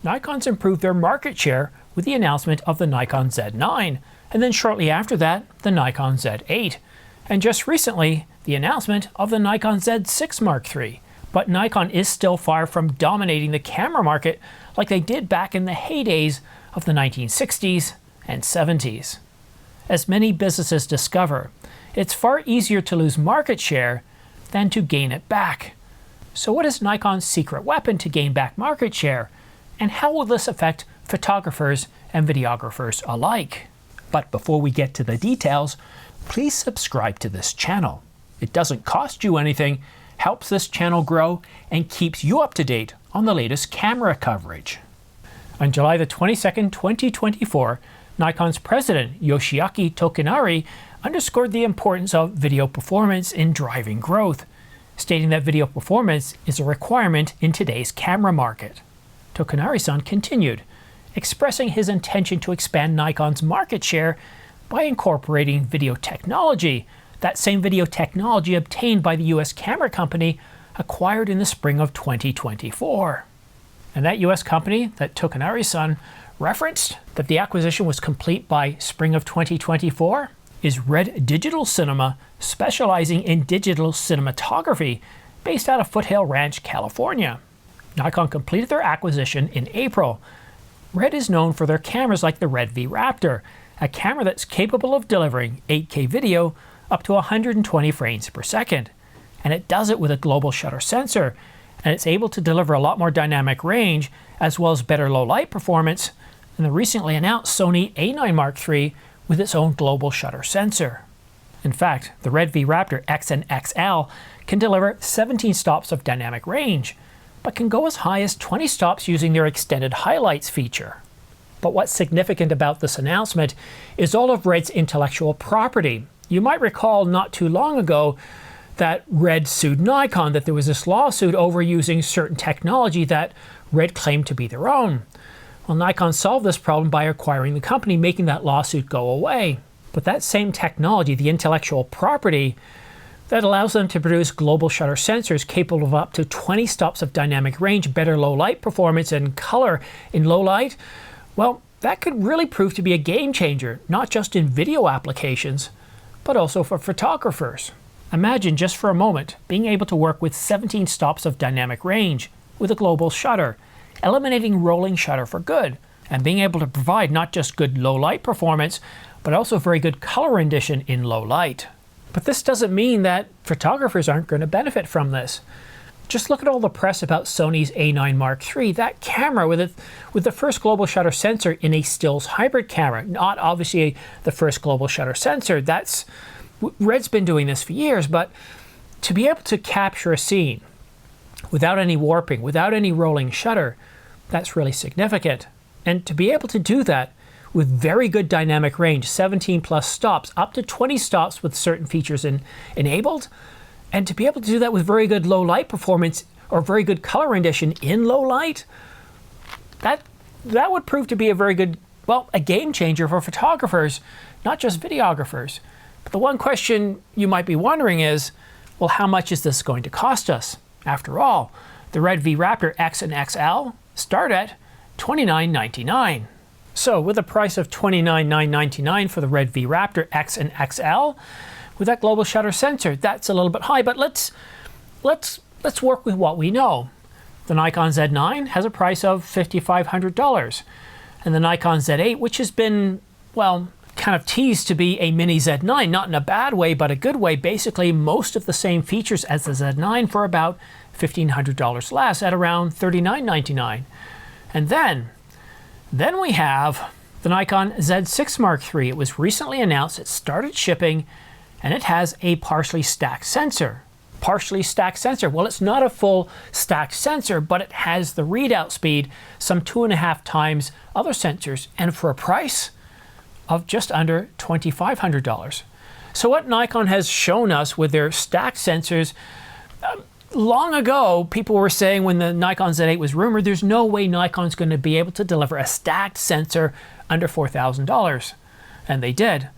Nikon's improved their market share with the announcement of the Nikon Z9, and then shortly after that, the Nikon Z8, and just recently, the announcement of the Nikon Z6 Mark III. But Nikon is still far from dominating the camera market like they did back in the heydays of the 1960s and 70s. As many businesses discover, it's far easier to lose market share than to gain it back. So what is Nikon's secret weapon to gain back market share? And how will this affect photographers and videographers alike? But before we get to the details, please subscribe to this channel. It doesn't cost you anything, helps this channel grow, and keeps you up to date on the latest camera coverage. On July the 22nd, 2024, Nikon's president, Yoshiaki Tokunari, underscored the importance of video performance in driving growth, stating that video performance is a requirement in today's camera market. Tokunari-san continued, expressing his intention to expand Nikon's market share by incorporating video technology, that same video technology obtained by the US camera company acquired in the spring of 2024. And that US company that Tokunari-san referenced, that the acquisition was complete by spring of 2024, is Red Digital Cinema, specializing in digital cinematography, based out of Foothill Ranch, California. Nikon completed their acquisition in April. Red is known for their cameras like the Red V Raptor, a camera that's capable of delivering 8K video up to 120 frames per second. And it does it with a global shutter sensor, and it's able to deliver a lot more dynamic range as well as better low light performance than the recently announced Sony A9 Mark III with its own global shutter sensor. In fact, the Red V Raptor X and XL can deliver 17 stops of dynamic range, but can go as high as 20 stops using their extended highlights feature. But what's significant about this announcement is all of Red's intellectual property. You might recall not too long ago that Red sued Nikon, that there was this lawsuit over using certain technology that Red claimed to be their own. Well, Nikon solved this problem by acquiring the company, making that lawsuit go away. But that same technology, the intellectual property, that allows them to produce global shutter sensors capable of up to 20 stops of dynamic range, better low light performance, and color in low light, well, that could really prove to be a game changer, not just in video applications, but also for photographers. Imagine just for a moment being able to work with 17 stops of dynamic range with a global shutter, eliminating rolling shutter for good, and being able to provide not just good low light performance, but also very good color rendition in low light. But this doesn't mean that photographers aren't going to benefit from this. Just look at all the press about Sony's A9 Mark III, that camera with the first global shutter sensor in a stills hybrid camera, not obviously the first global shutter sensor. Red's been doing this for years, but to be able to capture a scene without any warping, without any rolling shutter, that's really significant. And to be able to do that with very good dynamic range, 17 plus stops, up to 20 stops with certain features enabled, and to be able to do that with very good low light performance or very good color rendition in low light, that would prove to be a very good, well, a game changer for photographers, not just videographers. But the one question you might be wondering is, well, how much is this going to cost us? After all, the Red V Raptor X and XL start at $29.99. So with a price of $29,999 for the Red V Raptor X and XL, with that global shutter sensor, that's a little bit high, but let's work with what we know. The Nikon Z9 has a price of $5,500, and the Nikon Z8, which has been, well, kind of teased to be a mini Z9, not in a bad way, but a good way, basically most of the same features as the Z9 for about $1,500 less at around $39.99. And then we have the Nikon Z6 Mark III. It was recently announced, it started shipping, and it has a partially stacked sensor. Partially stacked sensor. Well, it's not a full stacked sensor, but it has the readout speed some 2.5 times other sensors, and for a price of just under $2,500. So what Nikon has shown us with their stacked sensors, long ago, people were saying when the Nikon Z8 was rumored, there's no way Nikon's going to be able to deliver a stacked sensor under $4,000. And they did.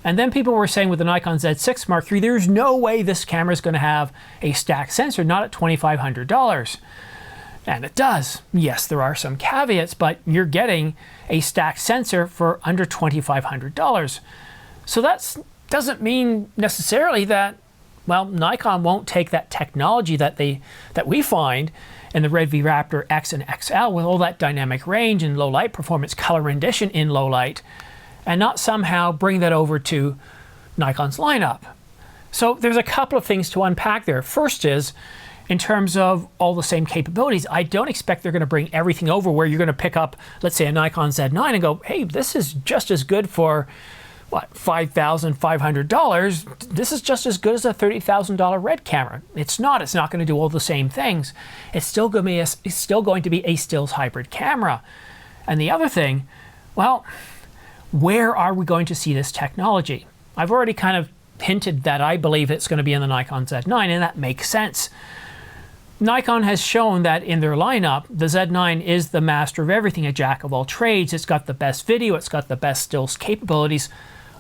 And then people were saying with the Nikon Z6 Mark III, there's no way this camera is going to have a stacked sensor, not at $2,500. And it does. Yes, there are some caveats, but you're getting a stacked sensor for under $2,500. So that doesn't mean necessarily that, well, Nikon won't take that technology that we find in the Red V Raptor X and XL with all that dynamic range and low light performance, color rendition in low light, and not somehow bring that over to Nikon's lineup. So there's a couple of things to unpack there. First is, in terms of all the same capabilities, I don't expect they're going to bring everything over where you're going to pick up, let's say, a Nikon Z9 and go, hey, this is just as good for, what, $5,500. This is just as good as a $30,000 Red camera. It's not. It's not going to do all the same things. It's still going to be a stills hybrid camera. And the other thing, well, where are we going to see this technology? I've already kind of hinted that I believe it's going to be in the Nikon Z9, and that makes sense. Nikon has shown that in their lineup, the Z9 is the master of everything, a jack of all trades. It's got the best video, it's got the best stills capabilities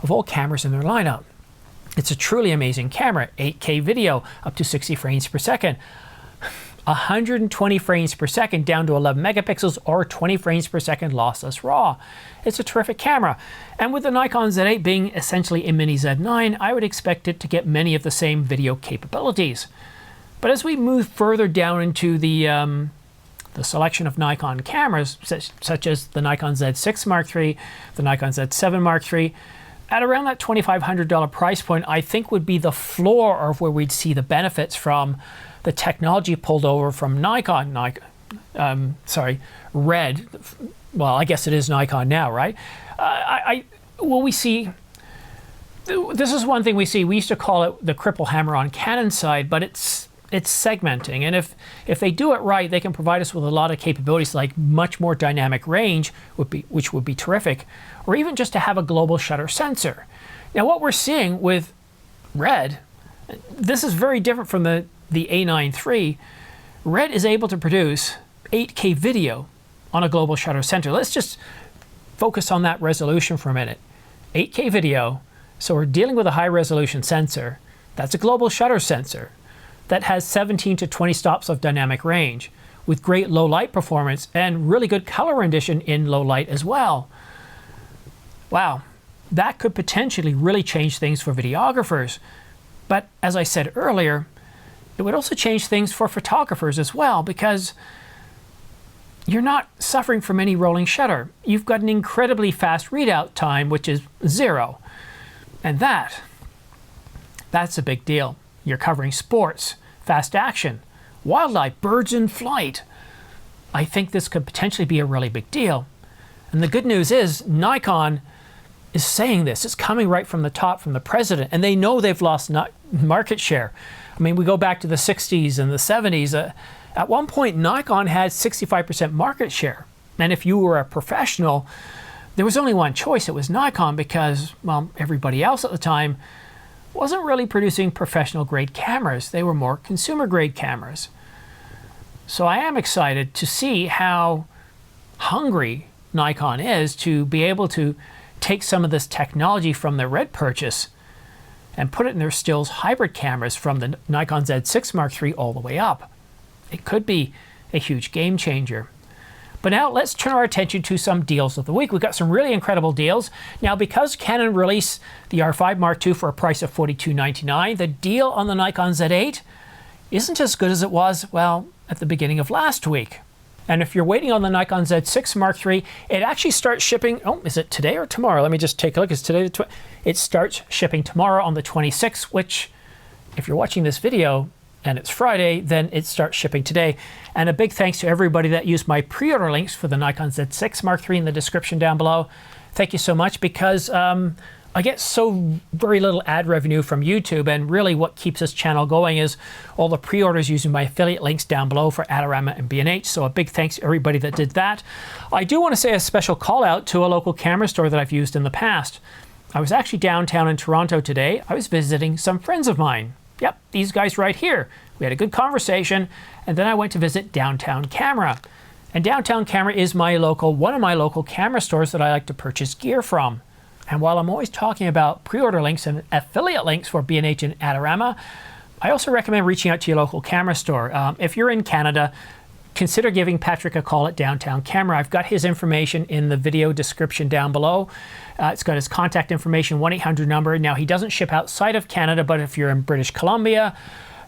of all cameras in their lineup. It's a truly amazing camera, 8K video, up to 60 frames per second, 120 frames per second down to 11 megapixels or 20 frames per second lossless RAW. It's a terrific camera. And with the Nikon Z8 being essentially a mini Z9, I would expect it to get many of the same video capabilities. But as we move further down into the selection of Nikon cameras, such as the Nikon Z6 Mark III, the Nikon Z7 Mark III, at around that $2,500 price point, I think would be the floor of where we'd see the benefits from the technology pulled over from Red. Well, I guess it is Nikon now, right? We see, this is one thing we see. We used to call it the cripple hammer on Canon side, but it's segmenting, and if they do it right, they can provide us with a lot of capabilities like much more dynamic range, which would be terrific, or even just to have a global shutter sensor. Now, what we're seeing with Red, this is very different from the A9 III. Red is able to produce 8K video on a global shutter sensor. Let's just focus on that resolution for a minute. 8K video, so we're dealing with a high resolution sensor. That's a global shutter sensor that has 17 to 20 stops of dynamic range with great low light performance and really good color rendition in low light as well. Wow, that could potentially really change things for videographers. But as I said earlier, it would also change things for photographers as well, because you're not suffering from any rolling shutter. You've got an incredibly fast readout time, which is 0. And that's a big deal. You're covering sports, fast action, wildlife, birds in flight. I think this could potentially be a really big deal. And the good news is Nikon is saying this. It's coming right from the top, from the president, and they know they've lost market share. I mean, we go back to the 60s and the 70s. At one point, Nikon had 65% market share. And if you were a professional, there was only one choice. It was Nikon because, well, everybody else at the time wasn't really producing professional grade cameras. They were more consumer grade cameras. So I am excited to see how hungry Nikon is to be able to take some of this technology from their Red purchase and put it in their stills hybrid cameras from the Nikon Z6 Mark III all the way up. It could be a huge game changer. But now let's turn our attention to some deals of the week. We've got some really incredible deals. Now, because Canon released the R5 Mark II for a price of $42.99, the deal on the Nikon Z8 isn't as good as it was, well, at the beginning of last week. And if you're waiting on the Nikon Z6 Mark III, it actually starts shipping, oh, is it today or tomorrow? Let me just take a look. It's today. It starts shipping tomorrow on the 26th, which, if you're watching this video, and it's Friday, then it starts shipping today. And a big thanks to everybody that used my pre-order links for the Nikon Z6 Mark III in the description down below. Thank you so much, because I get so very little ad revenue from YouTube, and really what keeps this channel going is all the pre-orders using my affiliate links down below for Adorama and B&H. So a big thanks to everybody that did that. I do want to say a special call out to a local camera store that I've used in the past. I was actually downtown in Toronto today. I was visiting some friends of mine. Yep, these guys right here. We had a good conversation, and then I went to visit Downtown Camera. And Downtown Camera is one of my local camera stores that I like to purchase gear from. And while I'm always talking about pre-order links and affiliate links for B&H and Adorama, I also recommend reaching out to your local camera store. If you're in Canada, consider giving Patrick a call at Downtown Camera. I've got his information in the video description down below. It's got his contact information, 1-800 number. Now, he doesn't ship outside of Canada, but if you're in British Columbia,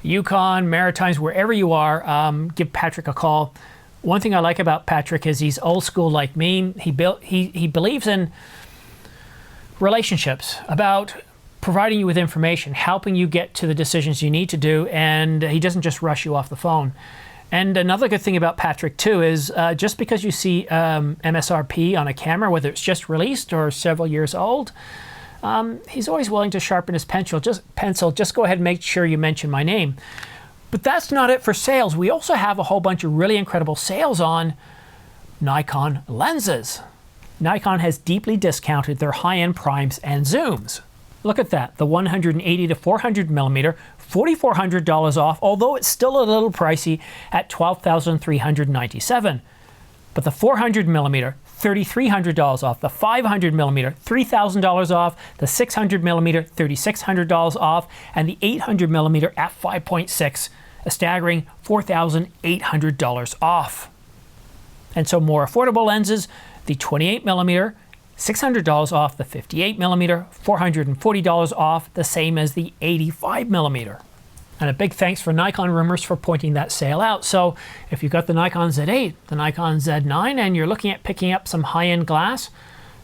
Yukon, Maritimes, wherever you are, give Patrick a call. One thing I like about Patrick is he's old school like me. He believes in relationships, about providing you with information, helping you get to the decisions you need to do, and he doesn't just rush you off the phone. And another good thing about Patrick too is just because you see MSRP on a camera, whether it's just released or several years old, he's always willing to sharpen his pencil. Just go ahead and make sure you mention my name. But that's not it for sales. We also have a whole bunch of really incredible sales on Nikon lenses. Nikon has deeply discounted their high-end primes and zooms. Look at that, the 180 to 400 millimeter, $4,400 off, although it's still a little pricey at $12,397. But the 400 millimeter, $3,300 off. The 500 millimeter, $3,000 off. The 600 millimeter, $3,600 off. And the 800 millimeter f5.6, a staggering $4,800 off. And so more affordable lenses, the 28 millimeter, $600 off. The 58 millimeter, $440 off, the same as the 85 millimeter. And a big thanks for Nikon Rumors for pointing that sale out. So if you've got the Nikon Z8, the Nikon Z9, and you're looking at picking up some high-end glass,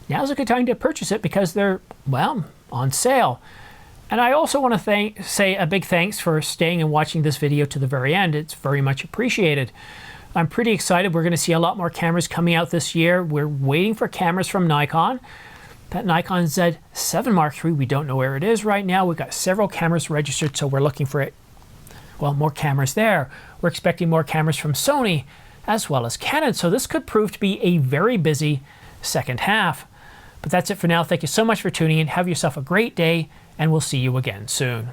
now's a good time to purchase it because they're, well, on sale. And I also want to say a big thanks for staying and watching this video to the very end. It's very much appreciated. I'm pretty excited. We're going to see a lot more cameras coming out this year. We're waiting for cameras from Nikon. That Nikon Z7 Mark III, we don't know where it is right now. We've got several cameras registered, so we're looking for it. Well, more cameras there. We're expecting more cameras from Sony as well as Canon. So this could prove to be a very busy second half. But that's it for now. Thank you so much for tuning in. Have yourself a great day, and we'll see you again soon.